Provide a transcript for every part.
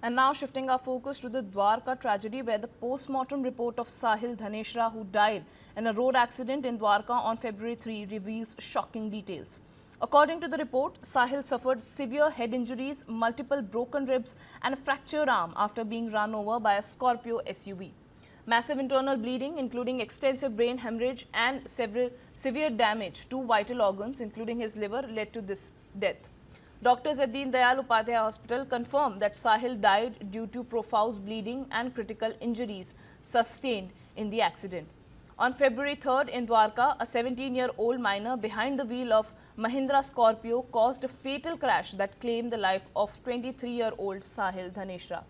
And now shifting our focus to the Dwarka tragedy, where the post-mortem report of Sahil Dhaneshra, who died in a road accident in Dwarka on February 3, reveals shocking details. According to the report, Sahil suffered severe head injuries, multiple broken ribs and a fractured arm after being run over by a Scorpio SUV. Massive internal bleeding, including extensive brain hemorrhage and severe damage to vital organs, including his liver, led to this death. Doctors at Deen Dayal Upadhyay Hospital confirmed that Sahil died due to profuse bleeding and critical injuries sustained in the accident. On February 3rd in Dwarka, a 17-year-old minor behind the wheel of Mahindra Scorpio caused a fatal crash that claimed the life of 23-year-old Sahil Dhaneshra.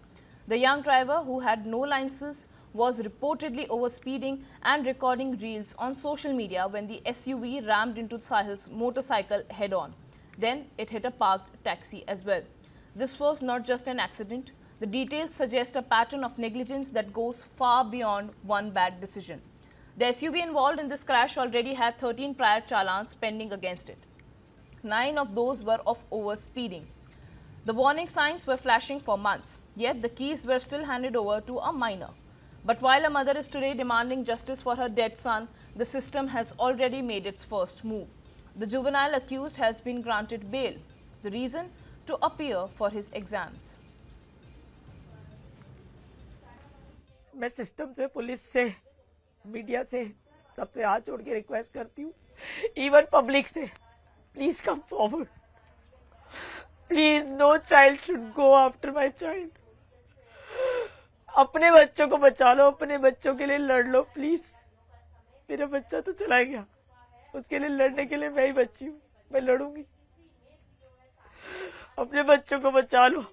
The young driver, who had no license, was reportedly overspeeding and recording reels on social media when the SUV rammed into Sahil's motorcycle head-on. Then it hit a parked taxi as well. This was not just an accident. The details suggest a pattern of negligence that goes far beyond one bad decision. The SUV involved in this crash already had 13 prior challans pending against it. 9 of those were of overspeeding. The warning signs were flashing for months, yet the keys were still handed over to a minor. But while a mother is today demanding justice for her dead son, the system has already made its first move. The juvenile accused has been granted bail. The reason? To appear for his exams. मैं system से, police से, media से सबसे हाथ जोड़ के request करती हूँ, इवन पब्लिक से, please come forward, please no child should go after my child. अपने बच्चों को बचा लो, अपने बच्चों के लिए लड़ लो प्लीज. मेरा बच्चा तो चला गया, उसके लिए लड़ने के लिए मैं ही बच्ची हूँ, मैं लड़ूंगी. अपने बच्चों को बचा लो.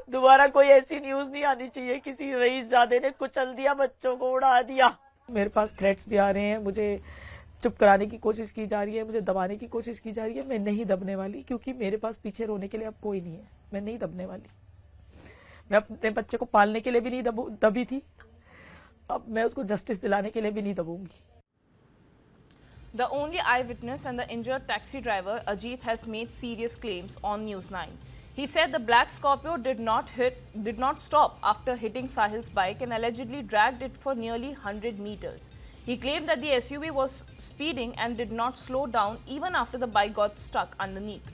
दोबारा कोई ऐसी न्यूज नहीं आनी चाहिए किसी रईसजादे ने कुचल दिया, बच्चों को उड़ा दिया. मेरे पास थ्रेट्स भी आ रहे हैं, मुझे चुप कराने की कोशिश की जा रही है, मुझे दबाने की कोशिश की जा रही है. मैं नहीं दबने वाली, क्योंकि मेरे पास पीछे रोने के लिए अब कोई नहीं है. मैं नहीं दबने वाली. मैं अपने बच्चे को पालने के लिए भी नहीं दबी थी, अब मैं उसको जस्टिस दिलाने के लिए भी नहीं दबूंगी. The only eyewitness and the injured taxi driver, Ajit, has made serious claims on News 9. He said the black Scorpio did not stop after hitting Sahil's bike and allegedly dragged it for nearly 100 meters. He claimed that the SUV was speeding and did not slow down even after the bike got stuck underneath.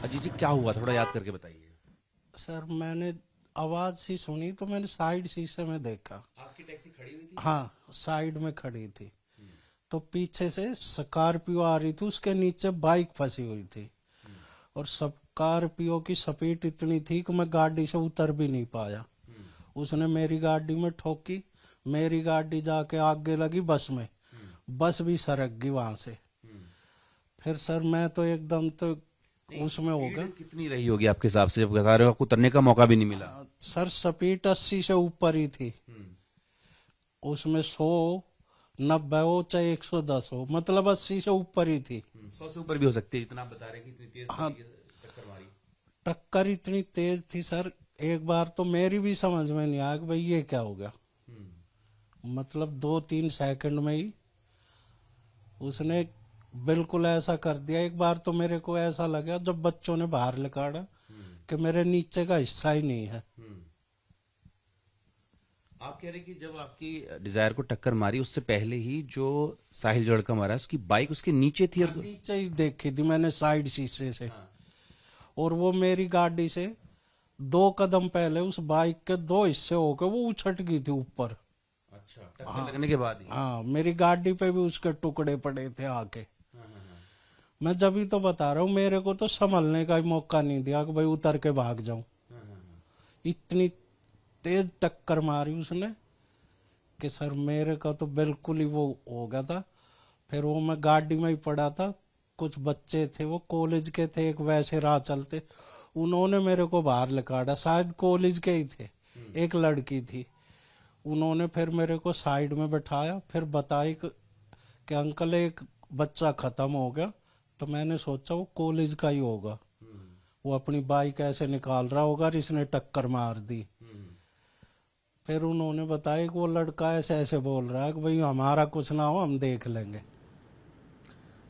Ajit जी, क्या हुआ, थोड़ा याद करके बताइए. Sir, मैंने आवाज सी सुनी तो मैंने साइड शीशे में देखा. आपकी टैक्सी खड़ी हुई थी? हाँ, साइड में खड़ी थी. तो पीछे से स्कॉर्पियो आ रही थी, उसके नीचे बाइक फंसी हुई थी. और स्कॉर्पियो की स्पीड इतनी थी कि मैं गाड़ी से उतर भी नहीं पाया. उसने मेरी गाड़ी में ठोकी, मेरी गाड़ी जाके आगे लगी बस में. बस भी सरक गई वहां से. फिर सर मैं तो एकदम तो उसमें हो गया. कितनी रही होगी आपके हिसाब से, जब बता रहे हो आपको उतरने का मौका भी नहीं मिला? सर स्पीड 80 से ऊपर ही थी. उसमें 100, 90 हो चाहे 110 हो, मतलब 80 से ऊपर ही थी. 100 से ऊपर भी हो सकती है, इतना आप बता रहे कि इतनी तेज. हाँ, टक्कर मारी. टक्कर इतनी तेज थी सर, एक बार तो मेरी भी समझ में नहीं आया कि भाई ये क्या हो गया. मतलब 2-3 सेकंड में ही उसने बिल्कुल ऐसा कर दिया. एक बार तो मेरे को ऐसा लगा जब बच्चों ने बाहर निकाला कि मेरे नीचे का हिस्सा ही नहीं है. आप कह रहे कि जब आपकी डिजायर को टक्कर मारी उससे पहले ही जो साहिल जो लड़का मारा उसकी बाइक उसके नीचे थी? और नीचे ही देखी थी मैंने साइड शीशे से. और वो मेरी गाड़ी से 2 कदम पहले उस बाइक के 2 हिस्से होकर वो उछट गई थी ऊपर. अच्छा, टक्कर लगने के बाद ही? हाँ, मेरी गाड़ी पे भी उसके टुकड़े पड़े थे आके. मैं जब ही तो बता रहा हूँ, मेरे को तो संभलने का ही मौका नहीं दिया कि भाई उतर के भाग जाऊं. इतनी तेज टक्कर मारी उसने कि सर मेरे का तो बिल्कुल ही वो हो गया था. फिर वो मैं गाड़ी में ही पड़ा था. कुछ बच्चे थे, वो कॉलेज के थे, एक वैसे राह चलते, उन्होंने मेरे को बाहर निकाला. शायद कॉलेज के ही थे, एक लड़की थी. उन्होंने फिर मेरे को साइड में बैठाया, फिर बताई कि अंकल एक बच्चा खत्म हो गया. तो मैंने सोचा वो कॉलेज का ही होगा, वो अपनी बाइक ऐसे निकाल रहा होगा और इसने टक्कर मार दी. फिर उन्होंने बताया कि वो लड़का ऐसे ऐसे बोल रहा है कि भाई हमारा कुछ ना हो, हम देख लेंगे.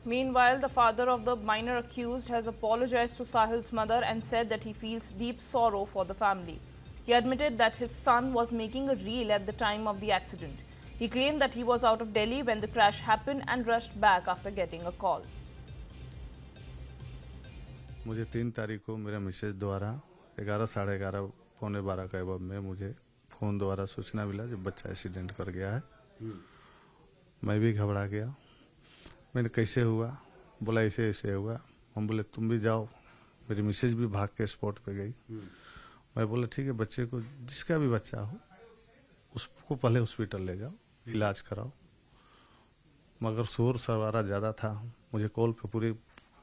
Meanwhile, the father of the minor accused has apologized to Sahil's mother and said that he feels deep sorrow for the family. He admitted that his son was making a reel at the time of the accident. He claimed that he was out of Delhi when the crash happened and rushed back after getting a call. मुझे 3 तारीख को मेरे Mrs द्वारा 11 साढ़े 11 पौने 12 के वक्त में मुझे फ़ोन द्वारा सूचना मिला जब बच्चा एक्सीडेंट कर गया है। मैं भी घबरा गया। मैंने कैसे हुआ, बोला ऐसे ऐसे हुआ। हम बोले तुम भी जाओ। मेरी मिसेज भी भाग के स्पॉट पे गई। मैं बोला ठीक है, बच्चे को जिसका भी बच्चा हो उसको पहले हॉस्पिटल ले जाओ, इलाज कराओ। मगर शोर शराबा ज़्यादा था, मुझे कॉल पे पूरी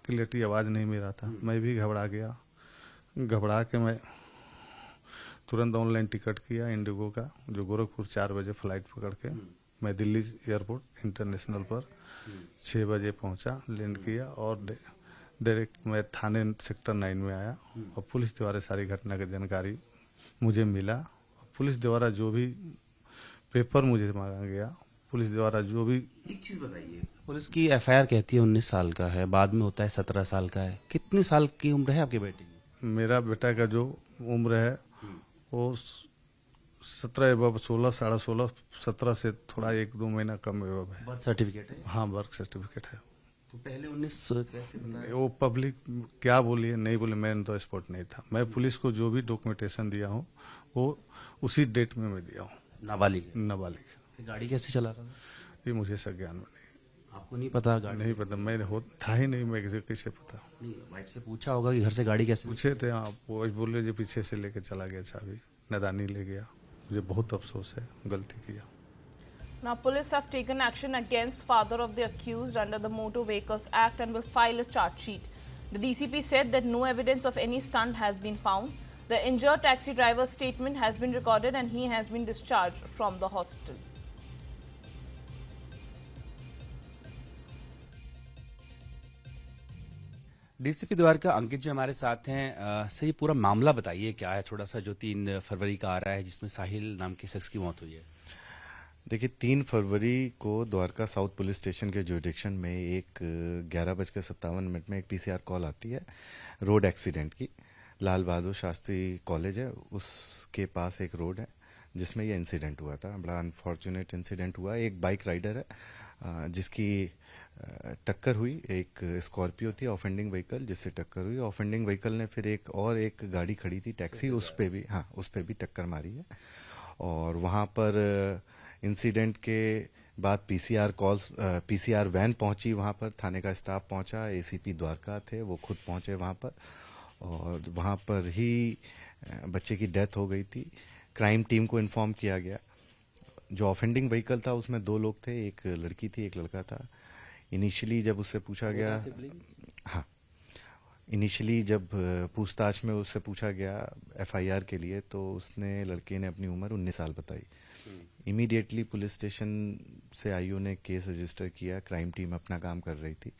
क्लियरिटी आवाज़ नहीं मिल रहा था। मैं भी घबरा गया। घबरा के मैं तुरंत ऑनलाइन टिकट किया इंडिगो का, जो गोरखपुर 4 बजे फ्लाइट पकड़ के मैं दिल्ली एयरपोर्ट इंटरनेशनल पर 6 बजे पहुंचा, लैंड किया और डायरेक्ट मैं थाने सेक्टर 9 में आया। और पुलिस द्वारा सारी घटना की जानकारी मुझे मिला। पुलिस द्वारा जो भी पेपर मुझे मांगा गया, पुलिस द्वारा जो भी। एक चीज बताइए, पुलिस की एफआईआर कहती है 19 साल का है, बाद में होता है 17 साल का है। कितनी साल की उम्र है आपके बेटे की? मेरा बेटा का जो उम्र है वो 17 एवं 16, 16.5, 17 से थोड़ा 1-2 महीना कम एवं है। बर्थ सर्टिफिकेट है? हाँ, बर्थ सर्टिफिकेट है। तो पहले 19 कैसे बताया? वो पब्लिक क्या बोली है नहीं बोली, मैं तो स्पॉट नहीं था। मैं पुलिस को जो भी डॉक्यूमेंटेशन दिया हूँ वो उसी डेट में मैं दिया हूँ। नाबालिग है? नाबालिग। फिर गाड़ी कैसे चला रहा था? ये मुझे संज्ञान में नहीं। आपको नहीं पता? गाड़ी नहीं पता, मैं था ही नहीं, मैं कैसे पता। नहीं, वाइफ से पूछा होगा कि घर से गाड़ी कैसे? पूछे थे आप, वो बोले जो पीछे से लेके चला गया, चाबी नादानी ले गया। मुझे बहुत अफसोस है, गलती किया। Now, police have taken action against father of the accused under the Motor Vehicles Act and will file a charge sheet. The DCP said that no evidence of any stunt has been found. The injured taxi driver's statement has been recorded and he has been discharged from the hospital. DCP Dwarka Ankit ji हमारे साथ हैं। Sir, ये पूरा मामला बताइए क्या है थोड़ा सा, जो 3 फरवरी का आ रहा है जिसमें साहिल नाम के शख्स की मौत हुई है। देखिए, 3 फरवरी को द्वारका साउथ पुलिस स्टेशन के जुरिडिक्शन में एक 11:57 में एक पीसीआर कॉल आती है रोड एक्सीडेंट की। लाल बहादुर शास्त्री कॉलेज है, उसके पास एक रोड है जिसमें ये इंसिडेंट हुआ था। बड़ा अनफॉर्चुनेट इंसिडेंट हुआ। एक बाइक राइडर है जिसकी टक्कर हुई, एक स्कॉर्पियो थी ऑफेंडिंग व्हीकल, जिससे टक्कर हुई। ऑफेंडिंग व्हीकल ने फिर एक गाड़ी खड़ी थी टैक्सी, उस पे भी टक्कर मारी है। और वहाँ पर इंसिडेंट के बाद पीसीआर वैन पहुंची, वहाँ पर थाने का स्टाफ पहुंचा, एसीपी द्वारका थे, वो खुद पहुंचे वहाँ पर और वहाँ पर ही बच्चे की डेथ हो गई थी। क्राइम टीम को इन्फॉर्म किया गया। जो ऑफेंडिंग व्हीकल था उसमें 2 लोग थे, एक लड़की थी, एक लड़का था। इनिशियली जब उससे पूछा गया, हाँ, इनिशियली जब पूछताछ में उससे पूछा गया एफआईआर के लिए, तो उसने, लड़के ने अपनी उम्र 19 साल बताई। इमीडिएटली पुलिस स्टेशन से आईओ ने केस रजिस्टर किया। क्राइम टीम अपना काम कर रही थी।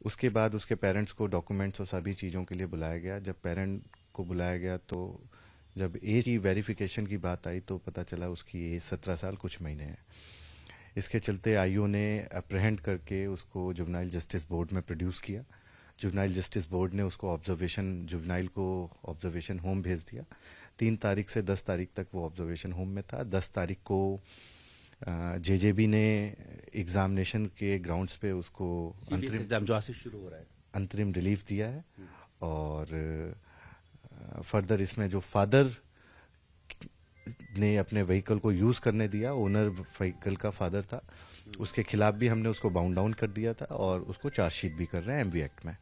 उसके बाद उसके पेरेंट्स को डॉक्यूमेंट्स और सभी चीज़ों के लिए बुलाया गया। जब पेरेंट को बुलाया गया तो जब एज की वेरिफिकेशन की बात आई तो पता चला उसकी एज 17 साल कुछ महीने है। इसके चलते आईओ ने अप्रहेंड करके उसको जुवेनाइल जस्टिस बोर्ड में प्रोड्यूस किया। जुवेनाइल जस्टिस बोर्ड ने उसको जुवेनाइल को ऑब्जर्वेशन होम भेज दिया। 3 तारीख से 10 तारीख तक वो ऑब्जर्वेशन होम में था। 10 तारीख को जेजेबी ने एग्जामिनेशन के ग्राउंड्स पे उसको अंतरिम रिलीफ दिया है। और फर्दर इसमें जो फादर ने अपने व्हीकल को यूज करने दिया, ओनर व्हीकल का फादर था, उसके खिलाफ भी हमने उसको बाउंड डाउन कर दिया था और उसको चार्जशीट भी कर रहे हैं एमवी एक्ट में।